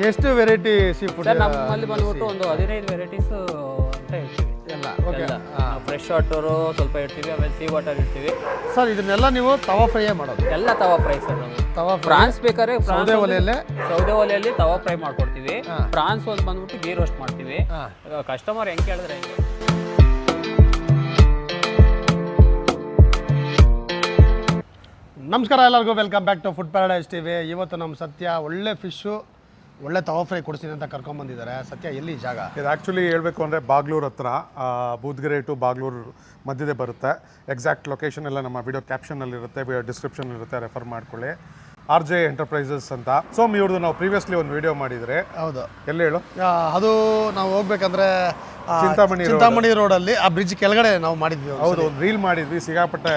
ಎಷ್ಟು variety sea food sir ನಮ್ಮಲ್ಲಿ ಬಂದ್ಬಿಟ್ಟು ಒಂದು 15 ವೆರೈಟೀಸ್ ಅಂತ ಹೇಳ್ತೀವಿ. ಎಲ್ಲ ಓಕೆ. ಫ್ರೆಶ್ ವಾಟರು ಸ್ವಲ್ಪ ಇಡ್ತೀವಿ, ಆಮೇಲೆ ಸೀ ವಾಟರ್ ಇಡ್ತೀವಿ. ಸರ್ ಇದನ್ನೆಲ್ಲ ನೀವು ತವಾ ಫ್ರೈಯೇ ಮಾಡೋದು? ಎಲ್ಲ ತವಾ ಫ್ರೈ ಸರ್. ನಾವು ತವಾ ಪ್ರಾನ್ಸ್ ಬೇಕಾದ್ರೆ ಸೌದೆ ಒಲೆಯಲ್ಲೇ ಸೌದೆ ಒಲೆಯಲ್ಲಿ ತವಾ ಫ್ರೈ ಮಾಡ್ಕೊಡ್ತೀವಿ. ಪ್ರಾನ್ಸ್ ಒಂದು ಬಂದ್ಬಿಟ್ಟು ಗೀ ರೋಸ್ಟ್ ಮಾಡ್ತೀವಿ. ಕಸ್ಟಮರ್ ಹೆಂಗೆ ಕೇಳಿದ್ರೆ ಹೆಂಗೆ. ನಮಸ್ಕಾರ ಎಲ್ಲರಿಗೂ, welcome back to food paradise TV. ಇವತ್ತು ನಮ್ಮ ಸತ್ಯ ಒಳ್ಳೆ ಫಿಶ್ಶು, ಒಳ್ಳೆ ತವಾ ಫ್ರೈ ಕೊಡ್ತೀನಿ ಅಂತ ಕರ್ಕೊಂಬಂದಿದ್ದಾರೆ. ಸತ್ಯ ಎಲ್ಲಿ ಜಾಗ ಇದು? ಆ್ಯಕ್ಚುಲಿ ಹೇಳಬೇಕು ಅಂದರೆ ಬಾಗ್ಲೂರು ಹತ್ರ, ಬೂದ್ಗೆರೆ ಟು ಬಾಗ್ಲೂರು ಮಧ್ಯದೇ ಬರುತ್ತೆ. ಎಕ್ಸಾಕ್ಟ್ ಲೊಕೇಶನ್ ಎಲ್ಲ ನಮ್ಮ ವಿಡಿಯೋ ಕ್ಯಾಪ್ಷನಲ್ಲಿರುತ್ತೆ, ಡಿಸ್ಕ್ರಿಪ್ಷನ್ ಇರುತ್ತೆ, ರೆಫರ್ ಮಾಡ್ಕೊಳ್ಳಿ. RJ ಎಂಟರ್ಪ್ರೈಸಸ್ ಅಂತ. ಸೋಮ್ ಇವ್ರದ್ದು ನಾವು ಪ್ರೀವಿಯಸ್ಲಿ ಒಂದು ವಿಡಿಯೋ ಮಾಡಿದರೆ. ಹೌದು, ಎಲ್ಲಿ ಹೇಳು? ಅದು ನಾವು ಹೋಗ್ಬೇಕಂದ್ರೆ ಚಿಂತಾಮಣಿ ರೋಡಲ್ಲಿ ಆ ಬ್ರಿಡ್ಜ್ ಕೆಳಗಡೆ ನಾವು ಮಾಡಿದ್ವಿ. ಹೌದು, ಒಂದು ರೀಲ್ ಮಾಡಿದ್ವಿ, ಸಿಗಾಪಟ್ಟೆ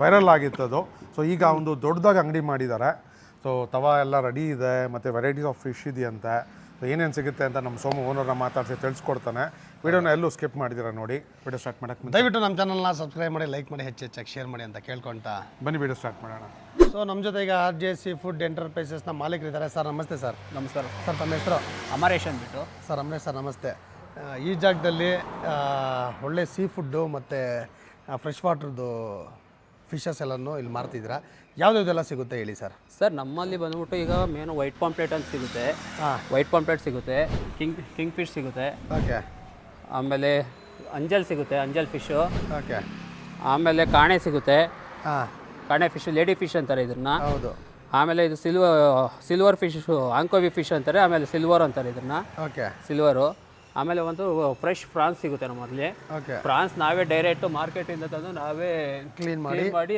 ವೈರಲ್ ಆಗಿತ್ತು ಅದು. ಸೊ ಈಗ ಒಂದು ದೊಡ್ಡದಾಗಿ ಅಂಗಡಿ ಮಾಡಿದ್ದಾರೆ. ಸೊ ತವಾ ಎಲ್ಲ ರೆಡಿ ಇದೆ, ಮತ್ತು ವೆರೈಟೀಸ್ ಆಫ್ ಫಿಶ್ ಇದೆಯಂತೆ. ಸೊ ಏನೇನು ಸಿಗುತ್ತೆ ಅಂತ ನಮ್ಮ ಸೋಮು ಓನರ್ನ ಮಾತಾಡಿಸಿ ತಿಳಿಸ್ಕೊಡ್ತಾನೆ. ವಿಡಿಯೋನ ಎಲ್ಲೂ ಸ್ಕಿಪ್ ಮಾಡಿದ್ದೀರಾ ನೋಡಿ. ವಿಡಿಯೋ ಸ್ಟಾರ್ಟ್ ಮಾಡೋಕ್ಕೆ ದಯವಿಟ್ಟು ನಮ್ಮ ಚಾನಲ್ನ ಸಬ್ಸ್ಕ್ರೈಬ್ ಮಾಡಿ, ಲೈಕ್ ಮಾಡಿ, ಹೆಚ್ಚಾಗಿ ಶೇರ್ ಮಾಡಿ ಅಂತ ಕೇಳ್ಕೊಂತ ಬನ್ನಿ ವಿಡಿಯೋ ಸ್ಟಾರ್ಟ್ ಮಾಡೋಣ. ಸೊ ನಮ್ಮ ಜೊತೆ ಈಗ RJ ಸೀ ಫುಡ್ ಎಂಟರ್ಪ್ರೈಸಸ್ನ ಮಾಲೀಕರಿದ್ದಾರೆ. ಸರ್ ನಮಸ್ತೆ. ಸರ್ ನಮಸ್ಕಾರ ಸರ್, ತಮ್ಮ ಹೆಸರು? ಅಮರೇಶ್ ಅಂದ್ಬಿಟ್ಟು. ಸರ್ ಅಮರೇಶ್ ಸರ್, ನಮಸ್ತೆ. ಈ ಜಾಗದಲ್ಲಿ ಒಳ್ಳೆ ಸೀ ಫುಡ್ಡು ಮತ್ತು ಫ್ರೆಶ್ ವಾಟ್ರದ್ದು ಫಿಶಸ್ ಎಲ್ಲನೂ ಇಲ್ಲಿ ಮಾರ್ತಿದ್ದೀರಾ. ಯಾವುದೆಲ್ಲ ಸಿಗುತ್ತೆ ಹೇಳಿ ಸರ್. ಸರ್ ನಮ್ಮಲ್ಲಿ ಬಂದ್ಬಿಟ್ಟು ಈಗ ಮೇನು ವೈಟ್ ಪಾಂಪ್ಲೆಟ್ ಅಂತ ಸಿಗುತ್ತೆ. ವೈಟ್ ಪಾಂಪ್ಲೆಟ್ ಸಿಗುತ್ತೆ, ಕಿಂಗ್ ಫಿಶ್ ಸಿಗುತ್ತೆ. ಓಕೆ. ಆಮೇಲೆ ಅಂಜಲ್ ಸಿಗುತ್ತೆ, ಅಂಜಲ್ ಫಿಶು. ಓಕೆ. ಆಮೇಲೆ ಕಾಣೆ ಸಿಗುತ್ತೆ. ಹಾಂ, ಕಾಣೆ ಫಿಶ್, ಲೇಡಿ ಫಿಶ್ ಅಂತಾರೆ ಇದನ್ನ. ಹೌದು. ಆಮೇಲೆ ಇದು ಸಿಲ್ವರ್ ಫಿಶ್, ಆಂಕೋವಿ ಫಿಶ್ ಅಂತಾರೆ. ಆಮೇಲೆ ಸಿಲ್ವರ್ ಅಂತಾರೆ ಇದನ್ನ. ಓಕೆ. ಸಿಲ್ವರು. ಆಮೇಲೆ ಒಂದು ಫ್ರೆಶ್ ಪ್ರಾನ್ಸ್ ಸಿಗುತ್ತೆ ನಮ್ಮಲ್ಲಿ. ಓಕೆ. ಪ್ರಾನ್ಸ್ ನಾವೇ ಡೈರೆಕ್ಟ್ ಮಾರ್ಕೆಟಿಂದ ತಂದು ನಾವೇ ಕ್ಲೀನ್ ಮಾಡಿ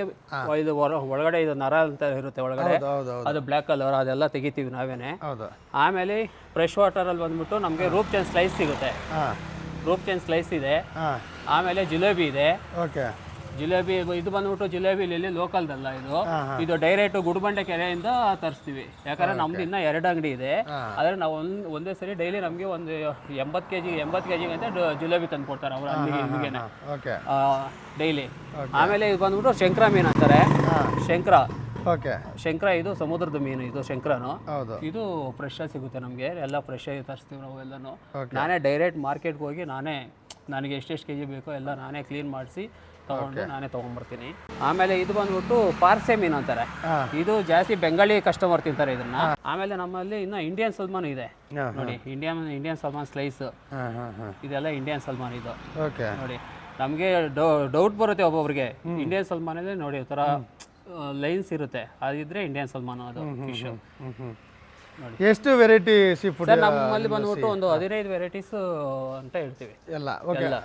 ಇದು ಒಳಗಡೆ ಇದು ನರ ಅಂತ ಇರುತ್ತೆ ಒಳಗಡೆ, ಹೌದು ಅದು ಬ್ಲ್ಯಾಕ್ ಕಲರ್, ಅದೆಲ್ಲ ತೆಗಿತೀವಿ ನಾವೇನೆ. ಹೌದು. ಆಮೇಲೆ ಫ್ರೆಶ್ ವಾಟರಲ್ಲಿ ಬಂದ್ಬಿಟ್ಟು ನಮಗೆ ರೂಪ್ ಚೆನ್ ಸ್ಲೈಸ್ ಸಿಗುತ್ತೆ. ರೂಪ್ ಚೆನ್ ಸ್ಲೈಸ್ ಇದೆ. ಆಮೇಲೆ ಜಿಲೇಬಿ ಇದೆ. ಓಕೆ. ಜಿಲೇಬಿ ಇದು ಬಂದ್ಬಿಟ್ಟು ಜಿಲೇಬಿಲಿ ಲೋಕಲ್ದಲ್ಲ ಇದು ಡೈರೆಕ್ಟ್ ಗುಡಿಬಂಡೆ ಕೆರೆಯಿಂದ ತರಿಸ್ತೀವಿ. ಯಾಕಂದ್ರೆ ನಮ್ದು ಇನ್ನ 2 ಅಂಗಡಿ ಇದೆ. ಆದ್ರೆ ನಾವು ಒಂದೇ ಸರಿ ಡೈಲಿ ನಮಗೆ ಒಂದು 80 kg ಅಂತ ಜಿಲೇಬಿ ತಂದು ಕೊಡ್ತಾರೆ ಅವರು ಅಲ್ಲಿಗೆ ಡೈಲಿ. ಆಮೇಲೆ ಇದು ಬಂದ್ಬಿಟ್ಟು ಶಂಕರ ಮೀನು ಅಂತಾರೆ. ಶಂಕರ ಇದು ಸಮುದ್ರದ ಮೀನು. ಇದು ಶಂಕರನು. ಇದು ಫ್ರೆಶ್ ಆಗಿ ಸಿಗುತ್ತೆ ನಮಗೆ, ಎಲ್ಲ ಫ್ರೆಶ್ ಆಗಿ ತರಿಸ್ತೀವಿ ನಾವು ಎಲ್ಲನೂ. ನಾನೇ ಡೈರೆಕ್ಟ್ ಮಾರ್ಕೆಟ್ಗೆ ಹೋಗಿ ನನಗೆ ಎಷ್ಟೆಷ್ಟು kg ಬೇಕೋ ಎಲ್ಲ ನಾನೇ ಕ್ಲೀನ್ ಮಾಡಿಸಿ ತಗೊಂಡು ನಾನೇ ತೊಗೊಂಡ್ಬರ್ತೀನಿ. ಆಮೇಲೆ ಇದು ಬಂದ್ಬಿಟ್ಟು ಪಾರ್ಸೆ ಮೀನು ಅಂತಾರೆ. ಇದು ಜಾಸ್ತಿ ಬೆಂಗಾಳಿ ಕಸ್ಟಮರ್ ತಿಂತಾರೆ ಇದನ್ನ. ಆಮೇಲೆ ನಮ್ಮಲ್ಲಿ ಇನ್ನು ಇಂಡಿಯನ್ ಸಲ್ಮಾನ್ ಇದೆ ನೋಡಿ, ಇಂಡಿಯನ್ ಸಲ್ಮಾನ್ ಸ್ಲೈಸ್, ಇದೆಲ್ಲ ಇಂಡಿಯನ್ ಸಲ್ಮಾನ್ ಇದು ನೋಡಿ. ನಮಗೆ ಡೌಟ್ ಬರುತ್ತೆ ಒಬ್ಬೊಬ್ರಿಗೆ, ಇಂಡಿಯನ್ ಸಲ್ಮಾನಲ್ಲಿ ನೋಡಿ ಥರ ಲೈನ್ಸ್ ಇರುತ್ತೆ, ಅದಿದ್ರೆ ಇಂಡಿಯನ್ ಸಲ್ಮಾನ್ ಅದು ಫಿಶ್. ಎಷ್ಟು ವೆರೈಟಿ ಸೀ ಫುಡ್? ಸರ್ ನಮ್ಮಲ್ಲಿ ಬಂದ್ಬಿಟ್ಟು ಒಂದು 15 ವೆರೈಟೀಸ್ ಅಂತ ಇಡ್ತೀವಿ. ಎಲ್ಲ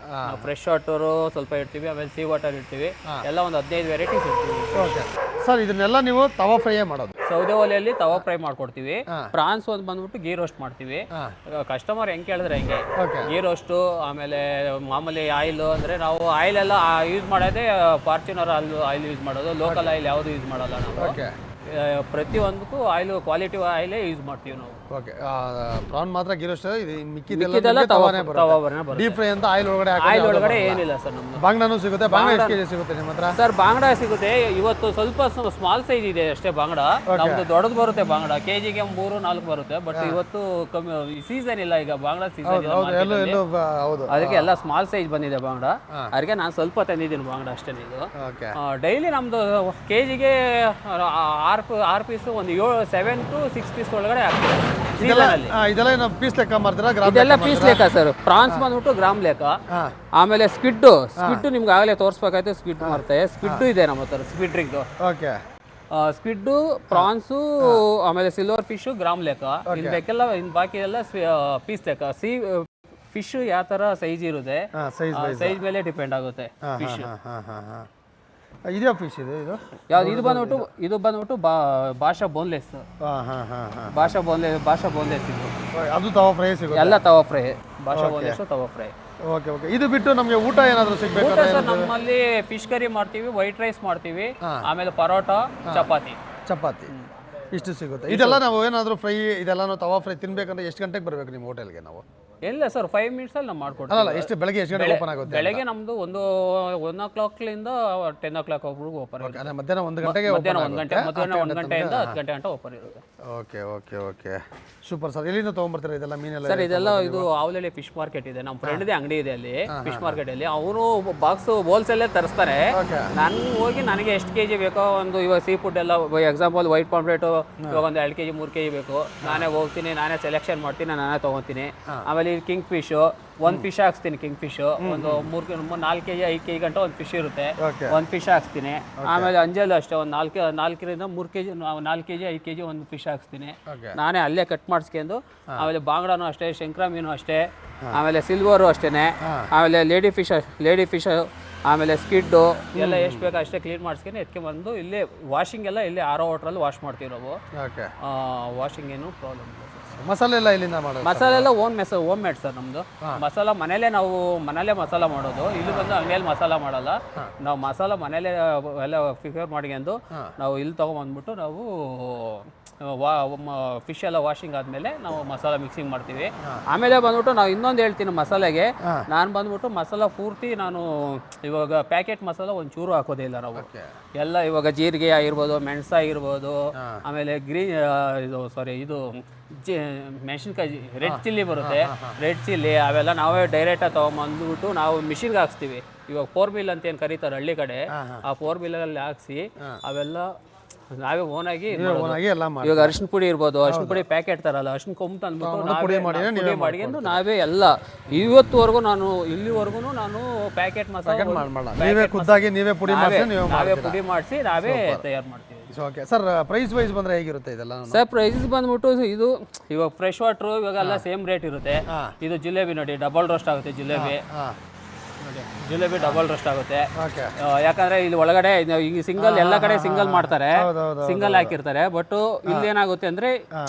ಫ್ರೆಶ್ ವಾಟರು ಸ್ವಲ್ಪ ಇಡ್ತೀವಿ, ಆಮೇಲೆ ಸೀ ವಾಟರ್ ಇಡ್ತೀವಿ. ಎಲ್ಲ ಒಂದು 15 ವೆರೈಟೀಸ್ ಇಡ್ತೀವಿ. ಓಕೆ. ಸರ್ ಇದನ್ನೆಲ್ಲ ನೀವು ತವಾ ಫ್ರೈಯೇ ಮಾಡೋದು? ಸೌದೆ ಒಲೆಯಲ್ಲಿ ತವಾ ಫ್ರೈ ಮಾಡ್ಕೊಡ್ತೀವಿ. ಪ್ರಾನ್ಸ್ ಒಂದು ಬಂದ್ಬಿಟ್ಟು ಗೀ ರೋಸ್ಟ್ ಮಾಡ್ತೀವಿ. ಕಸ್ಟಮರ್ ಹೆಂಗೆ ಕೇಳಿದ್ರೆ ಹೆಂಗೆ. ಗೀ ರೋಸ್ಟು, ಆಮೇಲೆ ಮಾಮೂಲಿ ಆಯಿಲ್ ಅಂದರೆ ನಾವು ಆಯಿಲ್ ಎಲ್ಲ ಯೂಸ್ ಮಾಡೋದೇ ಫಾರ್ಚುನರ್ ಆಯಿಲ್ ಯೂಸ್ ಮಾಡೋದು. ಲೋಕಲ್ ಆಯಿಲ್ ಯಾವುದು ಯೂಸ್ ಮಾಡಲ್ಲ ನಾವು. ಪ್ರತಿಯೊಂದಕ್ಕೂ ಆಯಿಲ್ ಕ್ವಾಲಿಟಿ ಆಯಿಲೇ ಯೂಸ್ ಮಾಡ್ತೀವಿ ನಾವು. ಓಕೆ. ಪ್ರಾನ್ ಮಾತ್ರ ಗಿರೋಸ್ಟ್, ಇದು ಮಿಕ್ಕಿದೆಲ್ಲ ತವಾನೇ ಬರುತ್ತೆ. ಡೀಪ್ ಫ್ರೈ ಅಂತ ಆಯಿಲ್ ಒಳಗಡೆ ಏನಿಲ್ಲ ಸರ್. ನಮ್ದು ಬಾಂಗ್ಡಾನು ಸಿಗುತ್ತೆ. ಬಾಂಗ್ಡಾ ಎಷ್ಟು ಕೆಜಿ ಸಿಗುತ್ತೆ ನಿಮ್ಮ ಹತ್ರ? ಸರ್ ಬಾಂಗ್ಡಾ ಸಿಗುತ್ತೆ. ಇವತ್ತು ಸ್ವಲ್ಪ ಸ್ಮಾಲ್ ಸೈಜ್ ಇದೆ ಅಷ್ಟೇ ಬಾಂಗ್ಡಾ. ನಮ್ದು ದೊಡ್ಡದು ಬರುತ್ತೆ ಬಾಂಗ್ಡಾ, ಕೆಜಿಗೆ 3-4 ಬರುತ್ತೆ. ಬಟ್ ಇವತ್ತು ಕಮ್ಮಿ, ಸೀಸನ್ ಇಲ್ಲ ಈಗ, ಬಾಂಗ್ಡಾ ಸೀಸನ್ ಇಲ್ಲ, ಅದಕ್ಕೆ ಎಲ್ಲ ಸ್ಮಾಲ್ ಸೈಜ್ ಬಂದಿದೆ ಬಾಂಗ್ಡಾ. ಅದಕ್ಕೆ ನಾನು ಸ್ವಲ್ಪ ತಂದಿದ್ದೀನಿ ಬಾಂಗ್ಡಾ ಅಷ್ಟೇ. ಇದು ಡೈಲಿ ನಮ್ದು ಕೆಜಿಗೆ 6 ಪೀಸ್, ಒಂದು 7 to 6 ಪೀಸ್ ಒಳಗಡೆ ಆಗ್ತದೆ. ಇದೆಲ್ಲ ಪೀಸ್ ಲೆಕ್ಕ ಮಾಡ್ತೀರಾ? ಇದೆಲ್ಲ ಪೀಸ್ ಲೆಕ್ಕ ಸರ್. ಪ್ರಾನ್ಸ್ ಬಂದ್ಬಿಟ್ಟು ಗ್ರಾಮ್ ಲೆಕ್ಕ. ಆಮೇಲೆ ಸ್ಕ್ವಿಡ್ ನಿಮ್ಗೆ ಆಗಲೇ ತೋರಿಸ್ಬೇಕಾಯ್ತು. ಸ್ಕ್ವಿಡ್ ಮಾಡ್ತೇವೆ. ಸ್ಕ್ವಿಡ್ ಇದೆ ನಮ್ಮ ಹತ್ರ, ಸ್ಕ್ವಿಡ್ ರಿಂಗ್. ಓಕೆ. ಸ್ಕ್ವಿಡ್ಡು, ಪ್ರಾನ್ಸು, ಆಮೇಲೆ ಸಿಲ್ವರ್ ಫಿಶ್ ಗ್ರಾಮ್ ಲೆಕ್ಕ. ಇನ್ ಬೇಕೆಲ್ಲ, ಬಾಕಿ ಎಲ್ಲ ಪೀಸ್ ಲೆಕ್ಕ. ಫಿಶ್ ಯಾವ ತರ ಸೈಜ್ ಇರುತ್ತೆ, ಸೈಜ್ ಮೇಲೆ ಡಿಪೆಂಡ್ ಆಗುತ್ತೆ ಫಿಶ್. ಇದೇ ಫಿಶ್ ಇದು ಯಾವ್ದು? ಇದು ಬಂದ್ಬಿಟ್ಟು ಭಾಷಾ ಬೋನ್ಲೆಸ್. ಭಾಷಾ ಬೋನ್ಲೆಸ್ ಇದು. ಅದು ತವಾ ಫ್ರೈ ಸಿಗುತ್ತೆ? ಎಲ್ಲ ತವಾ ಫ್ರೈ, ಭಾಷಾ ಬೋನ್ಲೆಸ್ ತವಾ ಫ್ರೈ. ಓಕೆ. ಇದು ಬಿಟ್ಟು ನಮಗೆ ಊಟ ಏನಾದರೂ ಸಿಗಬೇಕು ಸರ್? ನಮ್ಮಲ್ಲಿ ಫಿಶ್ ಕರಿ ಮಾಡ್ತೀವಿ, ವೈಟ್ ರೈಸ್ ಮಾಡ್ತೀವಿ, ಆಮೇಲೆ ಪರೋಟ, ಚಪಾತಿ ಇಷ್ಟು ಸಿಗುತ್ತೆ. ಇದೆಲ್ಲ ನಾವು ಏನಾದರೂ ಫ್ರೈ, ಇದೆಲ್ಲ ನಾವು ತವಾ ಫ್ರೈ ತಿನ್ಬೇಕಂದ್ರೆ ಎಷ್ಟು ಗಂಟೆಗೆ ಬರಬೇಕು ನಿಮ್ಮ ಹೋಟೆಲ್ಗೆ ನಾವು? ಇಲ್ಲ ಸರ್ 5 ಮಿನಿಟ್ಸಲ್ಲಿ ನಾವು ಮಾಡ್ಕೊಡ್ತೀವಿ. ಅಲ್ಲ ಎಷ್ಟು ಬೆಳಗ್ಗೆ ಎಷ್ಟು ಗಂಟೆ ಓಪನ್ ಆಗುತ್ತೆ? ಬೆಳಗ್ಗೆ ನಮ್ಮದು 1 o'clockಲಿಂದ 10 o'clockವರೆಗೂ ಓಪನ್ ಇರುತ್ತೆ. ಅಂದರೆ ಮಧ್ಯಾಹ್ನ 1 ಗಂಟೆಗೆ ಮಧ್ಯಾಹ್ನ 1 ಗಂಟೆಯಿಂದ 10 ಗಂಟೆ ಗಂಟ ಓಪನ್ ಇರುತ್ತೆ. Okay okay okay super sir. ಎಲ್ಲಿಂದ ತೊಗೊಂಬರ್ತೀರಾ ಇದೆಲ್ಲ ಮೀನೆಲ್ಲ? ಸರ್ ಇದೆಲ್ಲ ಇದು ಆವಲಹಳ್ಳಿ ಫಿಶ್ ಮಾರ್ಕೆಟ್ ಇದೆ, ನಮ್ಮ ಫ್ರೆಂಡ್ದೇ ಅಂಗಡಿ ಇದೆ ಅಲ್ಲಿ ಫಿಶ್ ಮಾರ್ಕೆಟಲ್ಲಿ. ಅವರು ಬಾಕ್ಸ್ ಹೋಲ್ಸೇಲೇ ತರಿಸ್ತಾರೆ. ನಾನು ಹೋಗಿ ನನಗೆ ಎಷ್ಟು ಕೆಜಿ ಬೇಕೋ ಒಂದು, ಇವಾಗ ಸೀ ಫುಡ್ ಎಲ್ಲ ಎಕ್ಸಾಂಪಲ್ ವೈಟ್ ಪಾಂಪ್ಲೆಟು ಇವಾಗ ಒಂದು 2 kg 3 kg ಬೇಕು, ನಾನೇ ಹೋಗ್ತೀನಿ, ನಾನೇ ಸೆಲೆಕ್ಷನ್ ಮಾಡ್ತೀನಿ, ನಾನೇ ತೊಗೊತೀನಿ. ಆಮೇಲೆ ಈ ಕಿಂಗ್ ಫಿಶು ಒಂದು ಫಿಶ್ ಹಾಕ್ಸ್ತೀನಿ, ಕಿಂಗ್ ಫಿಶು ಒಂದು 4 kg 5 kg ಗಂಟ ಒಂದು ಫಿಶ್ ಇರುತ್ತೆ, ಒಂದು ಫಿಶ್ ಹಾಕ್ಸ್ತೀನಿ. ಆಮೇಲೆ ಅಂಜಲ್ ಅಷ್ಟೇ ಒಂದು 4ರಿಂದ 3 kg 4 kg 5 kg ಒಂದು ಫಿಶ್ ಹಾಕ್ಸ್ತೀನಿ, ನಾನೇ ಅಲ್ಲೇ ಕಟ್ ಮಾಡಿಸ್ಕೊಂಡು. ಆಮೇಲೆ ಬಾಂಗ್ಡಾನು ಅಷ್ಟೇ, ಶಂಕರ ಮೀನು ಅಷ್ಟೇ, ಆಮೇಲೆ ಸಿಲ್ವರು ಅಷ್ಟೇ, ಆಮೇಲೆ ಲೇಡಿ ಫಿಶ್ ಆಮೇಲೆ ಸ್ಕಿಡ್ಡು ಎಲ್ಲ ಎಷ್ಟು ಬೇಕು ಅಷ್ಟೇ ಕ್ಲೀನ್ ಮಾಡಿಸ್ಕೊಂಡು ಎತ್ಕೊಂಡ್ಬಂದು ಇಲ್ಲೇ ವಾಷಿಂಗ್ ಎಲ್ಲ ಇಲ್ಲೇ ಆರೋ ವಾಟ್ರಲ್ಲಿ ವಾಶ್ ಮಾಡ್ತೀವಿ ನಾವು. ವಾಷಿಂಗ್ ಏನು ಪ್ರಾಬ್ಲಮ್ ಇಲ್ಲ ಸರ್. ಮಸಾಲೆ ಎಲ್ಲ ಇಲ್ಲಿಂದ ಮಾಡೋದು? ಮಸಾಲೆ ಎಲ್ಲ ಹೋಮ್ ಮೇಡ್ ಸರ್ ನಮ್ಮದು. ಮಸಾಲ ಮನೇಲೇ ಮಸಾಲ ಮಾಡೋದು, ಇಲ್ಲಿ ಬಂದು ಅಂಗಡಿಯಲ್ಲಿ ಮಸಾಲ ಮಾಡಲ್ಲ ನಾವು. ಮಸಾಲ ಮನೇಲೇ ಎಲ್ಲ ಪ್ರಿಪೇರ್ ಮಾಡ್ಕೊಂಡು ನಾವು ಇಲ್ಲಿ ತೊಗೊಂಬಂದ್ಬಿಟ್ಟು ನಾವು ಫಿಶ್ ಎಲ್ಲ ವಾಷಿಂಗ್ ಆದಮೇಲೆ ನಾವು ಮಸಾಲ ಮಿಕ್ಸಿಂಗ್ ಮಾಡ್ತೀವಿ. ಆಮೇಲೆ ಬಂದ್ಬಿಟ್ಟು ನಾವು ಇನ್ನೊಂದು ಹೇಳ್ತೀನಿ ಮಸಾಲೆಗೆ, ನಾನು ಬಂದ್ಬಿಟ್ಟು ಮಸಾಲ ಪೂರ್ತಿ ನಾನು ಇವಾಗ ಪ್ಯಾಕೆಟ್ ಮಸಾಲ ಒಂಚೂರು ಹಾಕೋದಿಲ್ಲ ನಾವು. ಎಲ್ಲ ಇವಾಗ ಜೀರಿಗೆ ಆಗಿರ್ಬೋದು, ಮೆಣಸು ಆಗಿರ್ಬೋದು, ಆಮೇಲೆ ಇದು ಮೆಣಸಿನ್ಕಾಯಿ ರೆಡ್ ಚಿಲ್ಲಿ ಬರುತ್ತೆ, ರೆಡ್ ಚಿಲ್ಲಿ ಅವೆಲ್ಲ ನಾವೇ ಡೈರೆಕ್ಟಾಗಿ ತೊಗೊಂಬಂದ್ಬಿಟ್ಟು ನಾವು ಮಿಷಿನ್ಗೆ ಹಾಕ್ಸ್ತೀವಿ. ಇವಾಗ 4 wheel ಅಂತ ಏನು ಕರೀತಾರೆ ಹಳ್ಳಿ ಕಡೆ, ಆ 4 wheelಲ್ಲಿ ಹಾಕ್ಸಿ ಅವೆಲ್ಲ ನಾವೇ ಓನಾಗಿ ಎಲ್ಲ ಇವಾಗ ಅರಿಶಿನ ಪುಡಿ ಇರ್ಬೋದು, ಅರಿಶಿನ ಪುಡಿ ಪ್ಯಾಕೆಟ್ ತರಲ್ಲ, ಅರಿಶಿನ ಕೊಂಬು ತಂದ್ಬಿಟ್ಟು ನಾವೇ ಮಾಡ್ಕೊಂಡು ನಾವೇ ಎಲ್ಲ ಇಲ್ಲಿವರೆಗೂ ನಾನು ಪ್ಯಾಕೆಟ್ ಮಸಾಲ ನೀವೇ ಖುದ್ದಾಗಿ ನೀವೇ ಪುಡಿ ಮಾಡಿಸಿ ನಾವೇ ತಯಾರು ಮಾಡ್ತೀವಿ. ಓಕೆ ಸರ್, ಪ್ರೈಸ್ ವೈಸ್ ಬಂದರೆ ಹೇಗಿರುತ್ತೆ ಇದೆಲ್ಲ? ಸರ್ ಪ್ರೈಸ್ ಬಂದ್ಬಿಟ್ಟು ಇದು ಇವಾಗ ಫ್ರೆಶ್ ವಾಟ್ರು ಇವಾಗೆಲ್ಲ ಸೇಮ್ ರೇಟ್ ಇರುತ್ತೆ. ಇದು ಜಿಲೇಬಿ ನೋಡಿ ಡಬಲ್ ರೋಸ್ಟ್ ಆಗುತ್ತೆ, ಜಿಲೇಬಿ ಡಬಲ್ ರೋಸ್ಟ್ ಆಗುತ್ತೆ. ಯಾಕಂದ್ರೆ ಇಲ್ಲಿ ಒಳಗಡೆ ಈಗ ಸಿಂಗಲ್ ಎಲ್ಲ ಕಡೆ ಸಿಂಗಲ್ ಮಾಡ್ತಾರೆ, ಸಿಂಗಲ್ ಹಾಕಿರ್ತಾರೆ. ಬಟ್ ಇಲ್ಲಿ ಏನಾಗುತ್ತೆ ಅಂದ್ರೆ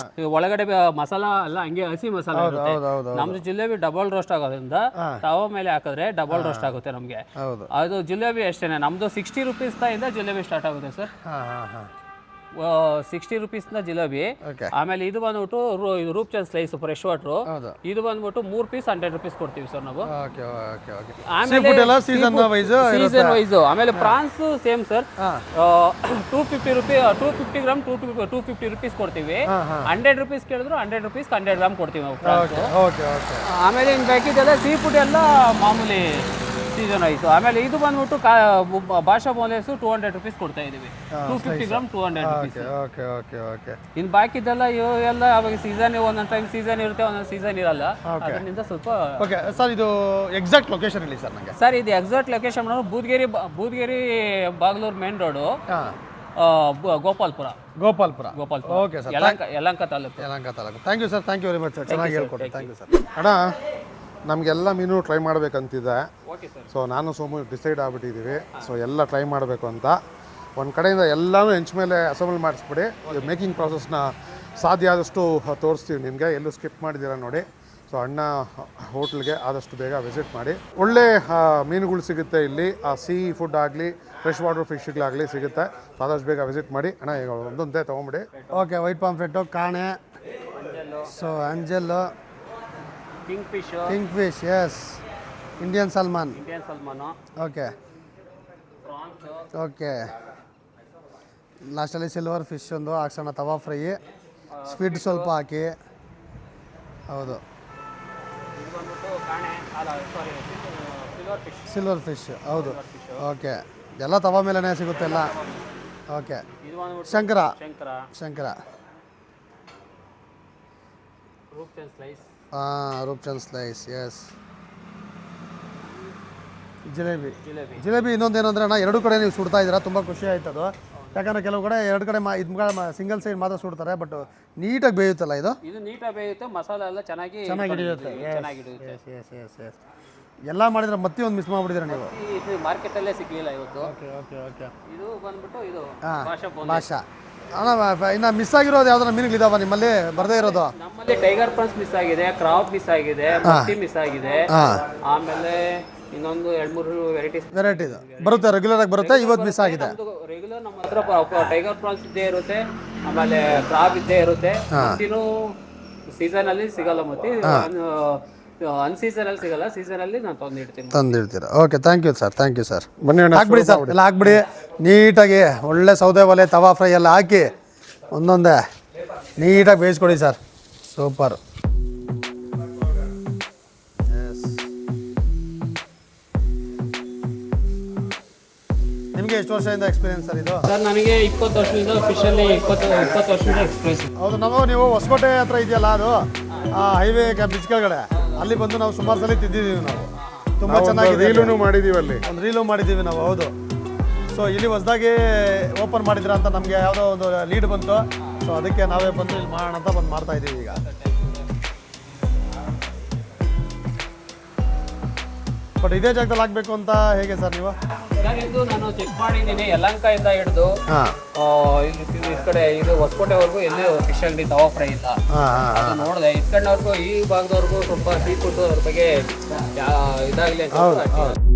ಒಳಗಡೆ ಮಸಾಲ ಎಲ್ಲ ಹಂಗೆ ಹಸಿ ಮಸಾಲ ಇರುತ್ತೆ. ನಮ್ದು ಜಿಲೇಬಿ ಡಬಲ್ ರೋಸ್ಟ್ ಆಗೋದ್ರಿಂದ ತವ ಮೇಲೆ ಹಾಕಿದ್ರೆ ಡಬಲ್ ರೋಸ್ಟ್ ಆಗುತ್ತೆ ನಮ್ಗೆ. ಅದು ಜಿಲೇಬಿ ಅಷ್ಟೇನೆ, ನಮ್ದು 60 rupees ಇಂದ ಜಿಲೇಬಿ ಸ್ಟಾರ್ಟ್ ಆಗುತ್ತೆ ಸರ್. 60 rupees ಜಿಲೇಬಿ. ಆಮೇಲೆ ಇದು ಬಂದ್ಬಿಟ್ಟು ರೂಪ್ ಚಂದ್ ಸ್ಲೈಸ್ ಫ್ರೆಶ್ ವಾಟ್ರು, ಇದು ಬಂದ್ಬಿಟ್ಟು 3 ಪೀಸ್ 100 rupees ಕೊಡ್ತೀವಿ ಸರ್ ನಾವು. Season wise. ಆಮೇಲೆ prawns same sir, 250 gram 250 rupees ಕೊಡ್ತೀವಿ. 100 rupees ಕೇಳಿದ್ರು 100 rupees 100 ಗ್ರಾಮ್ ಕೊಡ್ತೀವಿ ನಾವು ಪ್ರಾನ್ಸ್. ಆಮೇಲೆ ಇನ್ನು ಬೇಕಿದ್ದೆಲ್ಲ ಸೀ ಫುಡ್ ಎಲ್ಲ ಮಾಮೂಲಿ ಸೀಸನ್ ವೈಸು. ಆಮೇಲೆ ಇದು ಬಂದ್ಬಿಟ್ಟು ಭಾಷಾ ಬೋನ್ಲೆಸ್ 200 rupees ಕೊಡ್ತಾ ಇದೀವಿ, 250 ಗ್ರಾಮ್ 200 rupees. ಇನ್ನು ಬಾಕಿದೆಲ್ಲ ಎಲ್ಲ ಅವಾಗ ಸೀಸನ್, ಒಂದೊಂದು ಟೈಮ್ ಸೀಸನ್ ಇರುತ್ತೆ, ಒಂದೊಂದು ಸೀಸನ್ ಇರಲ್ಲ, ಅದರಿಂದ ಸ್ವಲ್ಪ. ಓಕೆ ಸರ್, ಇದು ಎಕ್ಸಾಕ್ಟ್ ಲೊಕೇಶನ್ ಹೇಳಿ ಸರ್ ನನಗೆ. ಸರ್ ಇದು exact location Boodigere Bagalur main road, Gopalpura. Okay sir, Yelahanka taluk. Thank you sir, thank you very much, ಚೆನ್ನಾಗಿ ಹೇಳ್ಕೊಡಿ. Thank you sir. ಅಣ್ಣ, ನಮಗೆಲ್ಲ ಮೀನು ಟ್ರೈ ಮಾಡಬೇಕಂತಿದೆ. ಸೊ ನಾನು ಸೋಮು ಡಿಸೈಡ್ ಆಗ್ಬಿಟ್ಟಿದ್ದೀವಿ. ಸೊ ಎಲ್ಲ ಟ್ರೈ ಮಾಡಬೇಕು ಅಂತ. ಒಂದು ಕಡೆಯಿಂದ ಎಲ್ಲನೂ ಹೆಂಚ ಮೇಲೆ ಅಸೆಂಬಲ್ ಮಾಡಿಸ್ಬಿಡಿ. ಮೇಕಿಂಗ್ ಪ್ರಾಸೆಸ್ನ ಸಾಧ್ಯ ಆದಷ್ಟು ತೋರಿಸ್ತೀವಿ ನಿಮಗೆ, ಎಲ್ಲೂ ಸ್ಕಿಪ್ ಮಾಡಿದ್ದೀರಾ ನೋಡಿ. ಸೊ ಅಣ್ಣ ಹೋಟ್ಲ್ಗೆ ಆದಷ್ಟು ಬೇಗ ವಿಸಿಟ್ ಮಾಡಿ. ಒಳ್ಳೆ ಮೀನುಗಳು ಸಿಗುತ್ತೆ ಇಲ್ಲಿ, ಸೀ ಫುಡ್ ಆಗಲಿ ಫ್ರೆಶ್ ವಾಟರ್ ಫಿಶ್ಗಳಾಗಲಿ ಸಿಗುತ್ತೆ. ಆದಷ್ಟು ಬೇಗ ವಿಸಿಟ್ ಮಾಡಿ. ಅಣ್ಣ ಈಗ ಒಂದೊಂದೇ ತೊಗೊಂಬಿಡಿ. ಓಕೆ, ವೈಟ್ ಪಾಂಫ್ಲೆಟ್ಟು, ಕಾಣೆ, ಸೊ ಅಂಜಲ್ಲು, king fish, yes, Indian salmon. Okay okay, ಲಾಸ್ಟಲ್ಲಿ ಸಿಲ್ವರ್ ಫಿಶ್ ಒಂದು ಹಾಕ್ಸೋಣ, ತವಾ ಫ್ರೈ, ಸ್ಕ್ವಿಡ್ ಸ್ವಲ್ಪ ಹಾಕಿ. ಹೌದು, ಸಿಲ್ವರ್ ಫಿಶ್, ಹೌದು. ಓಕೆ, ಎಲ್ಲ ತವಾ ಮೇಲೇ ಸಿಗುತ್ತೆ ಎಲ್ಲ. ಓಕೆ, ಶಂಕರ ರೂಪ್ ಚಂದ್ ಸ್ಲೈಸ್, ಎಸ್. ಜಿಲೇಬಿ ಇನ್ನೊಂದು ಏನಂದ್ರೆ ಅಣ್ಣ, ಎರಡು ಕಡೆ ನೀವು ಸುಡ್ತಾ ಇದ್ದೀರಾ, ತುಂಬ ಖುಷಿ ಆಯ್ತು ಅದು. ಯಾಕಂದ್ರೆ ಕೆಲವು ಕಡೆ ಎರಡು ಕಡೆ ಸಿಂಗಲ್ ಸೈಡ್ ಮಾತ್ರ ಸುಡ್ತಾರೆ, ಬಟ್ ನೀಟಾಗಿ ಬೇಯುತ್ತಲ್ಲ ಇದು ನೀಟಾಗಿ ಬೇಯುತ್ತೆ, ಮಸಾಲ ಎಲ್ಲ ಚೆನ್ನಾಗಿ ಹಿಡಿಯುತ್ತೆ. ಎಲ್ಲ ಮಾಡಿದ್ರೆ ಮತ್ತೆ ಒಂದು ಮಿಸ್ ಮಾಡ್ಬಿಟ್ಟಿದ್ದೀರಾ ನೀವು. ಮಾರ್ಕೆಟಲ್ಲೇ ಸಿಗಲಿಲ್ಲ ಇವತ್ತು. ಇದು ಬಂದ್ಬಿಟ್ಟು ಇದು ಭಾಷಾ. ಅಣ್ಣ, ಇನ್ನು ಮಿಸ್ ಆಗಿರೋದು ಯಾವ್ದಾರ ಮೀನುಗಳಿದಾವ ನಿಮ್ಮಲ್ಲಿ ಬರದೇ ಇರೋದು? ನಮ್ಮಲ್ಲಿ ಟೈಗರ್ ಪ್ರಾನ್ಸ್ ಮಿಸ್ ಆಗಿದೆ, ಕ್ರಾಪ್ ಮಿಸ್ ಆಗಿದೆ, ಮತ್ತಿ ಮಿಸ್ ಆಗಿದೆ. ಆಮೇಲೆ ಇನ್ನೊಂದು 2-3 ವೆರೈಟೀಸ್ ಬರುತ್ತೆ, ರೆಗ್ಯುಲರ್ ಆಗಿ ಬರುತ್ತೆ. ಇವತ್ತು ಮಿಸ್ ಆಗಿದೆ. ರೆಗ್ಯುಲರ್ ನಮ್ಮ ಹತ್ರ ಟೈಗರ್ ಪ್ರಾನ್ಸ್ ಇದ್ದೇ ಇರುತ್ತೆ, ಆಮೇಲೆ ಕ್ರಾಬ್ ಇದ್ದೇ ಇರುತ್ತೆ. ಮತ್ತಿನೂ ಸೀಸನ್ ಅಲ್ಲಿ ಸಿಗಲ್ಲ. ಮತ್ತೆ ಅನ್ಸೀಸನಲ್ಲಿ ಸಿಗಲ್ಲ, ಸೀಸನಲ್ಲಿ ನಾನು ತಂದಿಡ್ತೀನಿ. ತಂದಿಡ್ತೀರಾ? Okay, thank you sir, thank you sir. ಬನ್ನಿ ಅಣ್ಣ, ಹಾಕ್ಬಿಡಿ ಸರ್, ಎಲ್ಲ ಹಾಕ್ಬಿಡಿ ನೀಟಾಗಿ. ಒಳ್ಳೆ ಸೌದೆ ಒಲೆ ತವಾ ಫ್ರೈ ಎಲ್ಲ ಹಾಕಿ ಒಂದೊಂದೇ ನೀಟಾಗಿ ಬೇಯಿಸ್ಕೊಡಿ ಸರ್. ಸೂಪರ್. ನಿಮಗೆ ಎಷ್ಟು ವರ್ಷದಿಂದ ಎಕ್ಸ್ಪೀರಿಯನ್ಸ್ ಸರ್ ಇದು? ಸರ್ ನನಗೆ 20 ವರ್ಷದಿಂದ ಫಿಶಲ್ಲಿ 20 ವರ್ಷದಿಂದ ಎಕ್ಸ್ಪೀರಿಯನ್ಸ್. ಹೌದು, ನೀವು ಹೊಸಕೋಟೆ ಹತ್ರ ಇದೆಯಲ್ಲ ಅದು ಹೈವೇ ಬ್ರಿಡ್ಜ್ ಕೆಳಗಡೆ, ಅಲ್ಲಿ ಬಂದು ನಾವು ಸುಮಾರು ಸಲ ತಿಂದಿದ್ದೀವಿ. ನಾವು ತುಂಬ ಚೆನ್ನಾಗಿ ರೀಲೂ ಮಾಡಿದ್ದೀವಿ, ಅಲ್ಲಿ ಒಂದು ರೀಲು ಮಾಡಿದ್ದೀವಿ ನಾವು. ಹೌದು. ಸೊ ಇಲ್ಲಿ ಹೊಸದಾಗಿ ಓಪನ್ ಮಾಡಿದ್ರ ಅಂತ ನಮಗೆ ಯಾವುದೋ ಒಂದು ಲೀಡ್ ಬಂತು. ಸೊ ಅದಕ್ಕೆ ನಾವೇ ಬಂದು ಇಲ್ಲಿ ಮಾಡೋಣ ಅಂತ ಬಂದು ಮಾಡ್ತಾ ಇದ್ದೀವಿ ಈಗ. ಬಟ್ ಇದೇ ಜಾಗದಲ್ಲಿ ಹಾಕಬೇಕು ಅಂತ ಹೇಗೆ ಸರ್ ನೀವು? ಸರ್ ಇದು ನಾನು ಚೆಕ್ ಮಾಡಿದ್ದೀನಿ, ಯಲಹಂಕದಿಂದ ಹಿಡಿದು ಈ ಕಡೆ ಇದು ಹೊಸಕೋಟೆವರೆಗೂ ಎಲ್ಲೂ ಫಿಶ್ ಅಂಗಡಿ ತವಾ ಫ್ರೈ ಇಲ್ಲ. ಅದು ನೋಡಿದೆ, ಈ ಕಡೆವರೆಗೂ ಈ ಭಾಗದವರೆಗೂ ಸ್ವಲ್ಪ ಸೀ ಫುಡ್ ಅದ್ರ ಬಗ್ಗೆ ಇದಾಗಲಿ ಅಂತ.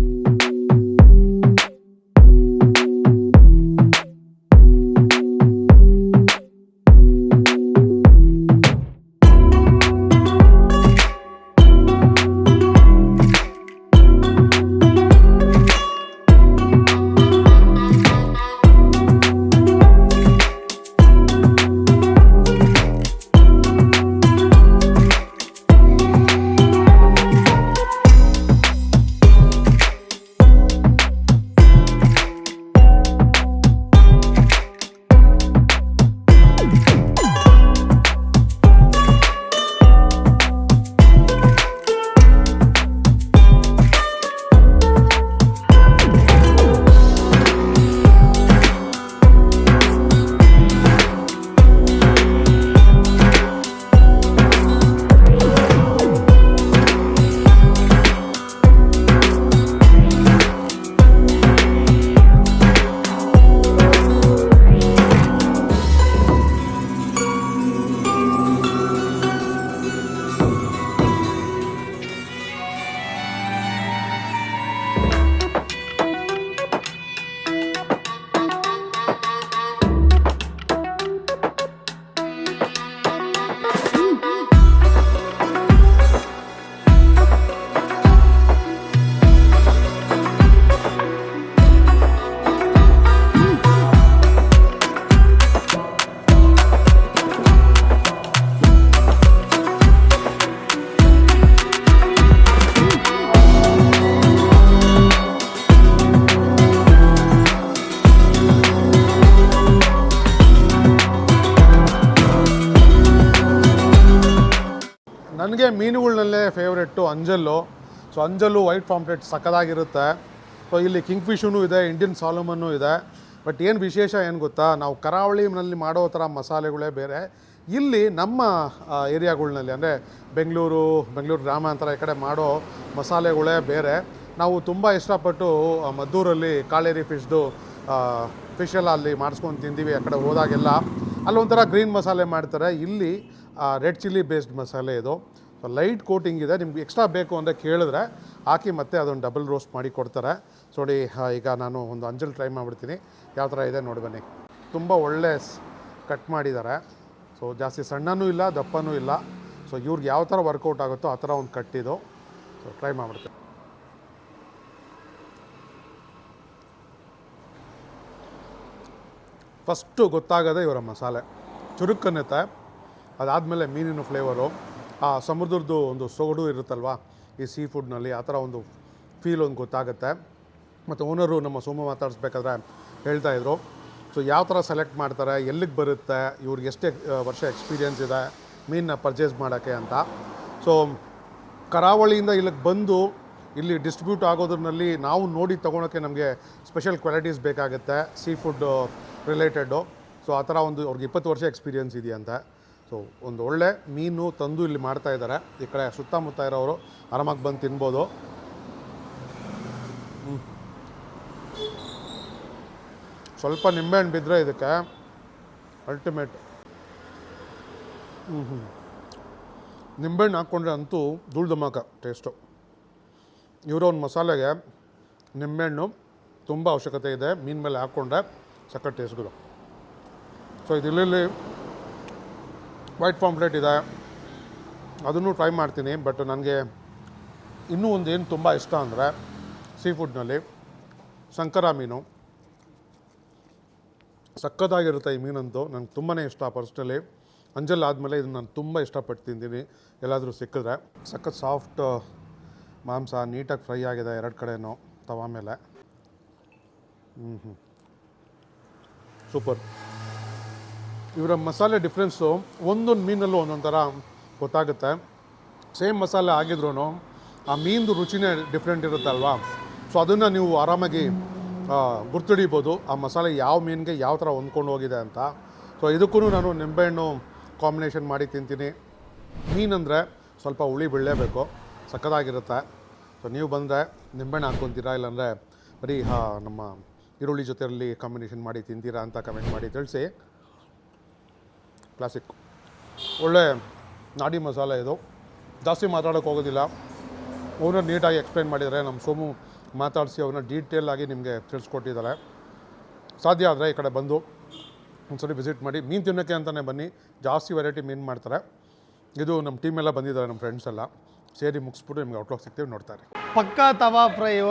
ನನಗೆ ಮೀನುಗಳಲ್ಲೇ ಫೇವ್ರೆಟ್ಟು ಅಂಜಲ್ಲು. ಸೊ ಅಂಜಲ್ಲು ವೈಟ್ ಪಾಂಪ್ಲೆಟ್ ಸಕ್ಕದಾಗಿರುತ್ತೆ. ಸೊ ಇಲ್ಲಿ ಕಿಂಗ್ ಫಿಶೂ ಇದೆ, ಇಂಡಿಯನ್ ಸಾಲಮನ್ನು ಇದೆ. ಬಟ್ ಏನು ವಿಶೇಷ ಏನು ಗೊತ್ತಾ, ನಾವು ಕರಾವಳಿನಲ್ಲಿ ಮಾಡೋ ಥರ ಮಸಾಲೆಗಳೇ ಬೇರೆ. ಇಲ್ಲಿ ನಮ್ಮ ಏರಿಯಾಗಳ್ನಲ್ಲಿ ಅಂದರೆ ಬೆಂಗಳೂರು ಗ್ರಾಮಾಂತರ ಈ ಕಡೆ ಮಾಡೋ ಮಸಾಲೆಗಳೇ ಬೇರೆ. ನಾವು ತುಂಬ ಇಷ್ಟಪಟ್ಟು ಮದ್ದೂರಲ್ಲಿ ಕಾಳೇರಿ ಫಿಶೆಲ್ಲ ಅಲ್ಲಿ ಮಾಡಿಸ್ಕೊಂಡು ತಿಂದೀವಿ. ಆ ಕಡೆ ಹೋದಾಗೆಲ್ಲ ಅಲ್ಲೊಂಥರ ಗ್ರೀನ್ ಮಸಾಲೆ ಮಾಡ್ತಾರೆ, ಇಲ್ಲಿ ರೆಡ್ ಚಿಲ್ಲಿ ಬೇಸ್ಡ್ ಮಸಾಲೆ ಇದು. ಸೊ ಲೈಟ್ ಕೋಟಿಂಗ್ ಇದೆ. ನಿಮ್ಗೆ ಎಕ್ಸ್ಟ್ರಾ ಬೇಕು ಅಂದರೆ ಕೇಳಿದ್ರೆ ಹಾಕಿ ಮತ್ತೆ ಅದನ್ನು ಡಬಲ್ ರೋಸ್ಟ್ ಮಾಡಿ ಕೊಡ್ತಾರೆ. ಸೊ ನೋಡಿ, ಈಗ ನಾನು ಒಂದು ಅಂಜಲ್ ಟ್ರೈ ಮಾಡಿಬಿಡ್ತೀನಿ, ಯಾವ ಥರ ಇದೆ ನೋಡಿ ಬನ್ನಿ. ತುಂಬ ಒಳ್ಳೆ ಕಟ್ ಮಾಡಿದ್ದಾರೆ. ಸೊ ಜಾಸ್ತಿ ಸಣ್ಣನೂ ಇಲ್ಲ ದಪ್ಪನೂ ಇಲ್ಲ. ಸೊ ಇವ್ರಿಗೆ ಯಾವ ಥರ ವರ್ಕೌಟ್ ಆಗುತ್ತೋ ಆ ಥರ ಒಂದು ಕಟ್ಟಿದು. ಸೊ ಟ್ರೈ ಮಾಡಿಬಿಡ್ತೀನಿ. ಫಸ್ಟು ಗೊತ್ತಾಗೋದೇ ಇವರ ಮಸಾಲೆ ಚುರುಕನ್ನುತ್ತೆ. ಅದಾದಮೇಲೆ ಮೀನಿನ ಫ್ಲೇವರು, ಆ ಸಮುದ್ರದ್ದು ಒಂದು ಸೊಗಡು ಇರುತ್ತಲ್ವ ಈ ಸೀ ಫುಡ್ನಲ್ಲಿ, ಆ ಥರ ಒಂದು ಫೀಲ್ ಒಂದು ಗೊತ್ತಾಗುತ್ತೆ. ಮತ್ತು ಓನರು ನಮ್ಮ ಸೋಮ ಮಾತಾಡಿಸ್ಬೇಕಾದ್ರೆ ಹೇಳ್ತಾಯಿದ್ರು, ಸೊ ಯಾವ ಥರ ಸೆಲೆಕ್ಟ್ ಮಾಡ್ತಾರೆ, ಎಲ್ಲಿಗೆ ಬರುತ್ತೆ, ಇವ್ರಿಗೆ ಎಷ್ಟೇ ವರ್ಷ ಎಕ್ಸ್ಪೀರಿಯೆನ್ಸ್ ಇದೆ ಮೀನನ್ನ ಪರ್ಚೇಸ್ ಮಾಡೋಕ್ಕೆ ಅಂತ. ಸೊ ಕರಾವಳಿಯಿಂದ ಇಲ್ಲಿಗೆ ಬಂದು ಇಲ್ಲಿ ಡಿಸ್ಟ್ರಿಬ್ಯೂಟ್ ಆಗೋದ್ರಲ್ಲಿ ನಾವು ನೋಡಿ ತೊಗೊಳೋಕ್ಕೆ ನಮಗೆ ಸ್ಪೆಷಲ್ ಕ್ವಾಲಿಟೀಸ್ ಬೇಕಾಗುತ್ತೆ ಸೀ ಫುಡ್ ರಿಲೇಟೆಡ್ಡು. ಸೊ ಆ ಥರ ಒಂದು ಅವ್ರಿಗೆ 20 ವರ್ಷ ಎಕ್ಸ್ಪೀರಿಯೆನ್ಸ್ ಇದೆಯಂತೆ. ಸೊ ಒಂದು ಒಳ್ಳೆ ಮೀನು ತಂದು ಇಲ್ಲಿ ಮಾಡ್ತಾಯಿದ್ದಾರೆ. ಈ ಕಡೆ ಸುತ್ತಮುತ್ತ ಇರೋರು ಆರಾಮಾಗಿ ಬಂದು ತಿನ್ಬೋದು. ಸ್ವಲ್ಪ ನಿಂಬೆಹಣ್ಣು ಬಿದ್ದರೆ ಇದಕ್ಕೆ ಅಲ್ಟಿಮೇಟ್. ನಿಂಬೆಹಣ್ಣು ಹಾಕ್ಕೊಂಡ್ರೆ ಅಂತೂ ಧೂಳ್ದಮಾಕ ಟೇಸ್ಟು. ಇವರ ಒಂದು ಮಸಾಲೆಗೆ ನಿಂಬೆಹಣ್ಣು ತುಂಬ ಅವಶ್ಯಕತೆ ಇದೆ. ಮೀನು ಮೇಲೆ ಹಾಕ್ಕೊಂಡ್ರೆ ಸಖತ್ ಟೇಸ್ಟ್ಗಳು. ಸೊ ಇಲ್ಲಿ ವೈಟ್ ಪಾಂಪ್ಲೆಟ್ ಇದೆ, ಅದನ್ನು ಟ್ರೈ ಮಾಡ್ತೀನಿ. ಬಟ್ ನನಗೆ ಇನ್ನೂ ಒಂದು ಏನು ತುಂಬ ಇಷ್ಟ ಅಂದರೆ ಸೀ ಫುಡ್ನಲ್ಲಿ ಶಂಕರ ಮೀನು ಸಖತ್ತಾಗಿರುತ್ತೆ. ಈ ಮೀನಂತೂ ನನಗೆ ತುಂಬಾ ಇಷ್ಟ ಪರ್ಸ್ನಲಿ. ಅಂಜಲ್ ಆದಮೇಲೆ ಇದನ್ನು ನಾನು ತುಂಬ ಇಷ್ಟಪಟ್ಟು ತಿಂತೀನಿ ಎಲ್ಲಾದರೂ ಸಿಕ್ಕಿದ್ರೆ. ಸಖತ್ ಸಾಫ್ಟ್ ಮಾಂಸ, ನೀಟಾಗಿ ಫ್ರೈ ಆಗಿದೆ ಎರಡು ಕಡೆನೂ ತವಾ ಮೇಲೆ. ಸೂಪರ್. ಇವರ ಮಸಾಲೆ ಡಿಫ್ರೆನ್ಸು ಒಂದೊಂದು ಮೀನಲ್ಲೂ ಒಂದೊಂದು ಥರ ಗೊತ್ತಾಗುತ್ತೆ. ಸೇಮ್ ಮಸಾಲೆ ಆಗಿದ್ರೂ ಆ ಮೀನ್ದು ರುಚಿನೇ ಡಿಫ್ರೆಂಟ್ ಇರುತ್ತಲ್ವಾ. ಸೊ ಅದನ್ನು ನೀವು ಆರಾಮಾಗಿ ಗುರ್ತಿಡಿಬೋದು ಆ ಮಸಾಲೆ ಯಾವ ಮೀನಿಗೆ ಯಾವ ಥರ ಹೊಂದ್ಕೊಂಡು ಹೋಗಿದೆ ಅಂತ. ಸೊ ಇದಕ್ಕೂ ನಾನು ನಿಂಬೆಹಣ್ಣು ಕಾಂಬಿನೇಷನ್ ಮಾಡಿ ತಿಂತೀನಿ. ಮೀನಂದರೆ ಸ್ವಲ್ಪ ಹುಳಿ ಬೀಳಲೇಬೇಕು, ಸಕ್ಕತ್ತಾಗಿರುತ್ತೆ. ಸೊ ನೀವು ಬಂದರೆ ನಿಂಬೆಹಣ್ಣು ಹಾಕ್ಕೊತೀರಾ, ಇಲ್ಲಾಂದರೆ ಬರೀ ನಮ್ಮ ಈರುಳ್ಳಿ ಜೊತೆಯಲ್ಲಿ ಕಾಂಬಿನೇಷನ್ ಮಾಡಿ ತಿಂತೀರಾ ಅಂತ ಕಮೆಂಟ್ ಮಾಡಿ ತಿಳಿಸಿ. ಕ್ಲಾಸಿಕ್, ಒಳ್ಳೆ ನಾಟಿ ಮಸಾಲೆ ಇದು. ಜಾಸ್ತಿ ಮಾತಾಡೋಕ್ಕೆ ಹೋಗೋದಿಲ್ಲ. ಓನರ್ ನೀಟಾಗಿ ಎಕ್ಸ್ಪ್ಲೈನ್ ಮಾಡಿದ್ದಾರೆ. ನಮ್ಮ ಸೋಮು ಮಾತಾಡಿಸಿ ಅವ್ರನ್ನ ಡೀಟೇಲಾಗಿ ನಿಮಗೆ ತಿಳಿಸ್ಕೊಟ್ಟಿದ್ದಾರೆ. ಸಾಧ್ಯ ಆದರೆ ಈ ಕಡೆ ಬಂದು ಒಂದ್ಸರಿ ವಿಸಿಟ್ ಮಾಡಿ. ಮೀನು ತಿನ್ನೋಕ್ಕೆ ಅಂತಲೇ ಬನ್ನಿ, ಜಾಸ್ತಿ ವೆರೈಟಿ ಮೀನು ಮಾಡ್ತಾರೆ. ಇದು ನಮ್ಮ ಟೀಮೆಲ್ಲ ಬಂದಿದ್ದಾರೆ, ನಮ್ಮ ಫ್ರೆಂಡ್ಸ್ ಎಲ್ಲ ಸೇರಿ ಮುಗಿಸ್ಬಿಟ್ಟು ನಿಮ್ಗೆ ಔಟ್ಲಾಗ್ ಸಿಗ್ತೀವಿ, ನೋಡ್ತಾರೆ. ಪಕ್ಕಾ ತವಾ ಫ್ರೈಯು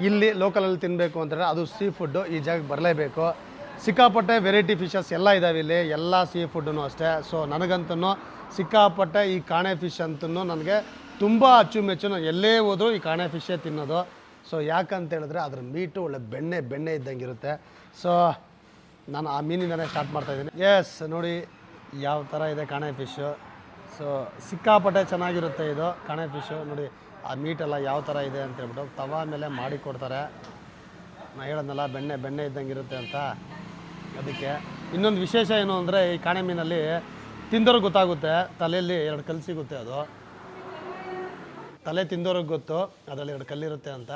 ಇಲ್ಲಿ ಲೋಕಲಲ್ಲಿ ತಿನ್ನಬೇಕು ಅಂತಂದರೆ ಅದು ಸೀ ಫುಡ್ಡು ಈ ಜಾಗಕ್ಕೆ ಬರಲೇಬೇಕು. ಸಿಕ್ಕಾಪಟ್ಟೆ ವೆರೈಟಿ ಫಿಶಸ್ ಎಲ್ಲ ಇದ್ದಾವೆ ಇಲ್ಲಿ, ಎಲ್ಲ ಸೀ ಫುಡ್ಡು ಅಷ್ಟೇ. ಸೊ ನನಗಂತೂ ಸಿಕ್ಕಾಪಟ್ಟೆ ಈ ಕಾಣೆ ಫಿಶ್ ಅಂತೂ ನನಗೆ ತುಂಬ ಅಚ್ಚುಮೆಚ್ಚು. ನಾನು ಎಲ್ಲೇ ಹೋದರೂ ಈ ಕಾಣೆ ಫಿಶ್ಶೇ ತಿನ್ನೋದು. ಸೊ ಯಾಕಂತ ಹೇಳಿದ್ರೆ ಅದ್ರ ಮೀಟು ಒಳ್ಳೆ ಬೆಣ್ಣೆ ಇದ್ದಂಗೆ ಇರುತ್ತೆ. ಸೊ ನಾನು ಆ ಮೀನಿಂದನೇ ಸ್ಟಾರ್ಟ್ ಮಾಡ್ತಾಯಿದ್ದೀನಿ. ಎಸ್, ನೋಡಿ ಯಾವ ಥರ ಇದೆ ಕಾಣೆ ಫಿಶ್ಶು. ಸೊ ಸಿಕ್ಕಾಪಟ್ಟೆ ಚೆನ್ನಾಗಿರುತ್ತೆ ಇದು ಕಾಣೆ ಫಿಶ್ಶು. ನೋಡಿ ಆ ಮೀಟೆಲ್ಲ ಯಾವ ಥರ ಇದೆ ಅಂತ ಹೇಳ್ಬಿಟ್ಟು ತವಾ ಮೇಲೆ ಮಾಡಿ ಕೊಡ್ತಾರೆ. ನಾನು ಹೇಳೋದಲ್ಲ ಬೆಣ್ಣೆ ಇದ್ದಂಗೆ ಇರುತ್ತೆ ಅಂತ. ಅದಕ್ಕೆ ಇನ್ನೊಂದು ವಿಶೇಷ ಏನು ಅಂದರೆ ಈ ಕಾಣೆ ಮೀನಲ್ಲಿ ತಿಂದವ್ರಿಗೆ ಗೊತ್ತಾಗುತ್ತೆ, ತಲೆಯಲ್ಲಿ 2 ಕಲ್ಲು ಸಿಗುತ್ತೆ. ಅದು ತಲೆ ತಿಂದವ್ರಿಗೆ ಗೊತ್ತು ಅದರಲ್ಲಿ 2 ಕಲ್ಲಿರುತ್ತೆ ಅಂತ.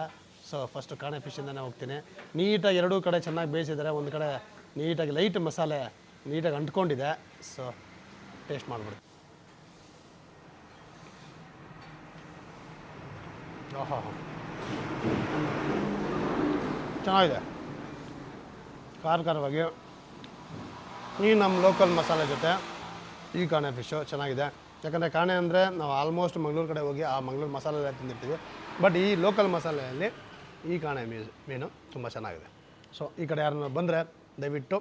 ಸೊ ಫಸ್ಟು ಕಾಣೆ ಫಿಶ್ಶಿಂದನೇ ಹೋಗ್ತೀನಿ. ನೀಟಾಗಿ ಎರಡೂ ಕಡೆ ಚೆನ್ನಾಗಿ ಬೇಯಿಸಿದರೆ, ಒಂದು ಕಡೆ ನೀಟಾಗಿ ಲೈಟ್ ಮಸಾಲೆ ನೀಟಾಗಿ ಅಂಟ್ಕೊಂಡಿದೆ. ಸೊ ಟೇಸ್ಟ್ ಮಾಡಿಬಿಡಿ. ಓಹೋ, ಚೆನ್ನಾಗಿದೆ. ಖಾರವಾಗಿ ಈ ನಮ್ಮ ಲೋಕಲ್ ಮಸಾಲೆ ಜೊತೆ ಈ ಕಾಣೆ ಫಿಶ್ಶು ಚೆನ್ನಾಗಿದೆ. ಯಾಕಂದರೆ ಕಾಣೆ ಅಂದರೆ ನಾವು ಆಲ್ಮೋಸ್ಟ್ ಮಂಗಳೂರು ಕಡೆ ಹೋಗಿ ಆ ಮಂಗಳೂರು ಮಸಾಲೆ ತಿಂದಿರ್ತೀವಿ. ಬಟ್ ಈ ಲೋಕಲ್ ಮಸಾಲೆಯಲ್ಲಿ ಈ ಕಾಣೆ ಮೀನು ತುಂಬ ಚೆನ್ನಾಗಿದೆ. ಸೊ ಈ ಕಡೆ ಯಾರನ್ನ ಬಂದರೆ ದಯವಿಟ್ಟು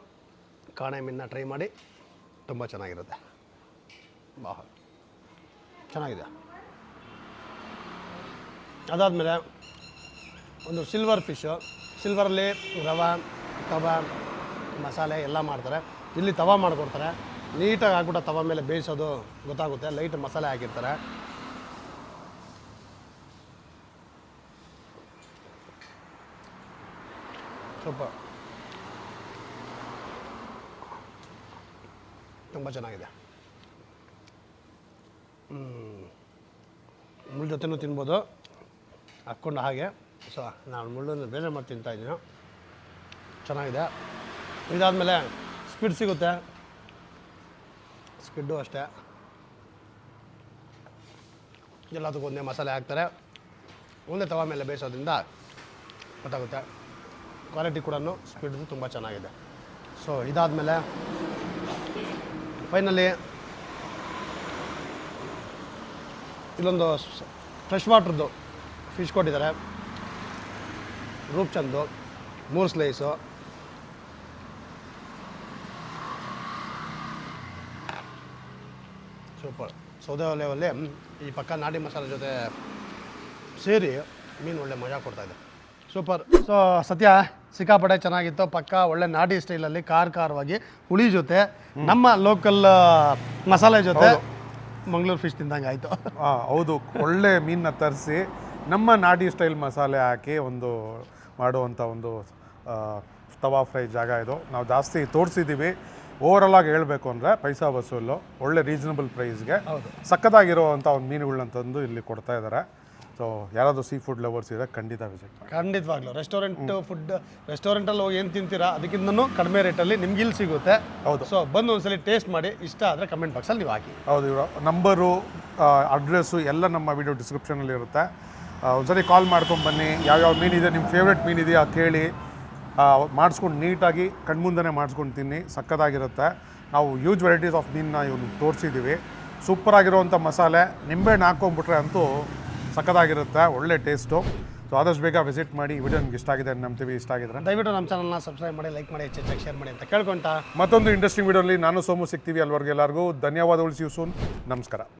ಕಾಣೆ ಮೀನನ್ನ ಟ್ರೈ ಮಾಡಿ, ತುಂಬ ಚೆನ್ನಾಗಿರುತ್ತೆ. ಚೆನ್ನಾಗಿದೆ. ಅದಾದಮೇಲೆ ಒಂದು ಸಿಲ್ವರ್ ಫಿಶ್ಶು. ಸಿಲ್ವರಲ್ಲಿ ರವೆ, ತವಾ, ಮಸಾಲೆ ಎಲ್ಲ ಮಾಡ್ತಾರೆ. ಇಲ್ಲಿ ತವಾ ಮಾಡಿಕೊಡ್ತಾರೆ. ನೀಟಾಗಿ ಹಾಕ್ಬಿಟ್ಟು ತವಾ ಮೇಲೆ ಬೇಯಿಸೋದು ಗೊತ್ತಾಗುತ್ತೆ. ಲೈಟ್ ಮಸಾಲೆ ಹಾಕಿರ್ತಾರೆ. ಸೂಪರ್, ತುಂಬ ಚೆನ್ನಾಗಿದೆ. ಮುಳ್ಳು ಜೊತೆನೂ ತಿನ್ಬೋದು ಹಾಕ್ಕೊಂಡು ಹಾಗೆ. ಸೊ ನಾನು ಮುಳ್ಳನ್ನು ಬೇರೆ ಮಾಡಿ ತಿಂತಾಯಿದ್ದೀನಿ, ಚೆನ್ನಾಗಿದೆ. ಇದಾದಮೇಲೆ ಸ್ಕ್ವಿಡ್ ಸಿಗುತ್ತೆ. ಸ್ಕ್ವಿಡ್ಡು ಅಷ್ಟೇ ಎಲ್ಲದಕ್ಕೂ ಒಂದೇ ಮಸಾಲೆ ಹಾಕ್ತಾರೆ. ಒಂದೇ ತವಾ ಮೇಲೆ ಬೇಯಿಸೋದ್ರಿಂದ ಗೊತ್ತಾಗುತ್ತೆ. ಕ್ವಾಲಿಟಿ ಕೂಡ ಸ್ಕ್ವಿಡ್ದು ತುಂಬ ಚೆನ್ನಾಗಿದೆ. ಸೊ ಇದಾದಮೇಲೆ ಫೈನಲಿ ಇಲ್ಲೊಂದು ಫ್ರೆಶ್ ವಾಟ್ರದ್ದು ಫಿಶ್ ಕೊಟ್ಟಿದ್ದಾರೆ. ರೂಪ್ಚಂದು 3 ಸ್ಲೈಸು. ಸೂಪರ್. ಸೌದೆ ಒಲೆಯಲ್ಲಿ ಈ ಪಕ್ಕ ನಾಟಿ ಮಸಾಲೆ ಜೊತೆ ಸೇರಿ ಮೀನು ಒಳ್ಳೆ ಮಜಾ ಕೊಡ್ತಾಯಿದೆ. ಸೂಪರ್. ಸೊ ಸತ್ಯ ಸಿಕ್ಕಾಪಟ್ಟೆ ಚೆನ್ನಾಗಿತ್ತು. ಪಕ್ಕ ಒಳ್ಳೆ ನಾಟಿ ಸ್ಟೈಲಲ್ಲಿ ಖಾರವಾಗಿ ಹುಳಿ ಜೊತೆ ನಮ್ಮ ಲೋಕಲ್ ಮಸಾಲೆ ಜೊತೆ ಮಂಗಳೂರು ಫಿಶ್ ತಿಂದಂಗೆ ಆಯಿತು. ಹೌದು, ಒಳ್ಳೆ ಮೀನನ್ನ ತರಿಸಿ ನಮ್ಮ ನಾಟಿ ಸ್ಟೈಲ್ ಮಸಾಲೆ ಹಾಕಿ ಒಂದು ಮಾಡುವಂಥ ಒಂದು ತವಾ ಫ್ರೈ ಜಾಗ ಇದು. ನಾವು ಜಾಸ್ತಿ ತೋರಿಸಿದ್ದೀವಿ. ಓವರಾಲ್ ಆಗಿ ಹೇಳಬೇಕು ಅಂದರೆ ಪೈಸಾ ವಸೂಲು, ಒಳ್ಳೆ ರೀಸನಬಲ್ ಪ್ರೈಸ್ಗೆ ಸಕ್ಕತ್ತಾಗಿರೋವಂಥ ಒಂದು ಮೀನುಗಳನ್ನ ತಂದು ಇಲ್ಲಿ ಕೊಡ್ತಾ ಇದ್ದಾರೆ. ಸೊ ಯಾರಾದರೂ ಸೀ ಫುಡ್ ಲವರ್ಸ್ ಇದೆ ಖಂಡಿತ ವಿಸಿಟ್ ಮಾಡಿ. ಖಂಡಿತವಾಗ್ಲೂ ರೆಸ್ಟೋರೆಂಟಲ್ಲಿ ಹೋಗಿ ಏನು ತಿಂತೀರಾ ಅದಕ್ಕಿಂತನೂ ಕಡಿಮೆ ರೇಟಲ್ಲಿ ನಿಮ್ಗೆ ಇಲ್ಲಿ ಸಿಗುತ್ತೆ. ಹೌದು. ಸೊ ಬಂದು ಒಂದ್ಸಲಿ ಟೇಸ್ಟ್ ಮಾಡಿ, ಇಷ್ಟ ಆದರೆ ಕಮೆಂಟ್ ಬಾಕ್ಸಲ್ಲಿ ನೀವು ಹಾಕಿ. ಹೌದು, ಇವರ ನಂಬರು, ಅಡ್ರೆಸ್ಸು ಎಲ್ಲ ನಮ್ಮ ವಿಡಿಯೋ ಡಿಸ್ಕ್ರಿಪ್ಷನಲ್ಲಿ ಇರುತ್ತೆ. ಒಂದ್ಸರಿ ಕಾಲ್ ಮಾಡ್ಕೊಂಬನ್ನಿ. ಯಾವ್ಯಾವ ಮೀನಿದೆ, ನಿಮ್ಮ ಫೇವ್ರೆಟ್ ಮೀನಿದೆಯಾ ಕೇಳಿ ಮಾಡಿಸ್ಕೊಂಡು ನೀಟಾಗಿ ಕಣ್ಮುಂದನೇ ಮಾಡಿಸ್ಕೊಂಡು ತಿನ್ನಿ, ಸಕ್ಕತ್ತಾಗಿರುತ್ತೆ. ನಾವು ಯೂಜ್ ವೆರೈಟೀಸ್ ಆಫ್ ಮೀನನ್ನ ಇವ್ನು ತೋರಿಸಿದ್ದೀವಿ. ಸೂಪರಾಗಿರುವಂಥ ಮಸಾಲೆ, ನಿಂಬೆಹಣ್ಣು ಹಾಕ್ಕೊಂಬಿಟ್ರೆ ಅಂತೂ ಸಖತ್ತಾಗಿರುತ್ತೆ, ಒಳ್ಳೆ ಟೇಸ್ಟು. ಸೊ ಆದಷ್ಟು ಬೇಗ ವಿಸಿಟ್ ಮಾಡಿ. ಈ ವಿಡಿಯೋ ನಿಮ್ಗೆ ಇಷ್ಟ ಆಗಿದೆ ನಂಬ್ತೀವಿ. ಇಷ್ಟ ಆಗಿದ್ರೆ ದಯವಿಟ್ಟು ನಮ್ಮ ಚಾನಲ್ನ ಸಬ್ಸ್ಕ್ರೈಬ್ ಮಾಡಿ, ಲೈಕ್ ಮಾಡಿ, ಹೆಚ್ಚೆಚ್ಚಾಗಿ ಶೇರ್ ಮಾಡಿ ಅಂತ ಕೇಳ್ಕೊಂತ ಮತ್ತೊಂದು ಇಂಟ್ರೆಸ್ಟಿಂಗ್ ವಿಡಿಯೋಲಿ ನಾನು ಸೋಮು ಸಿಗ್ತೀವಿ. ಅಲ್ಲಿವರೆಗೆ ಎಲ್ಲರಿಗೂ ಧನ್ಯವಾದಗಳು. See you soon. ನಮಸ್ಕಾರ.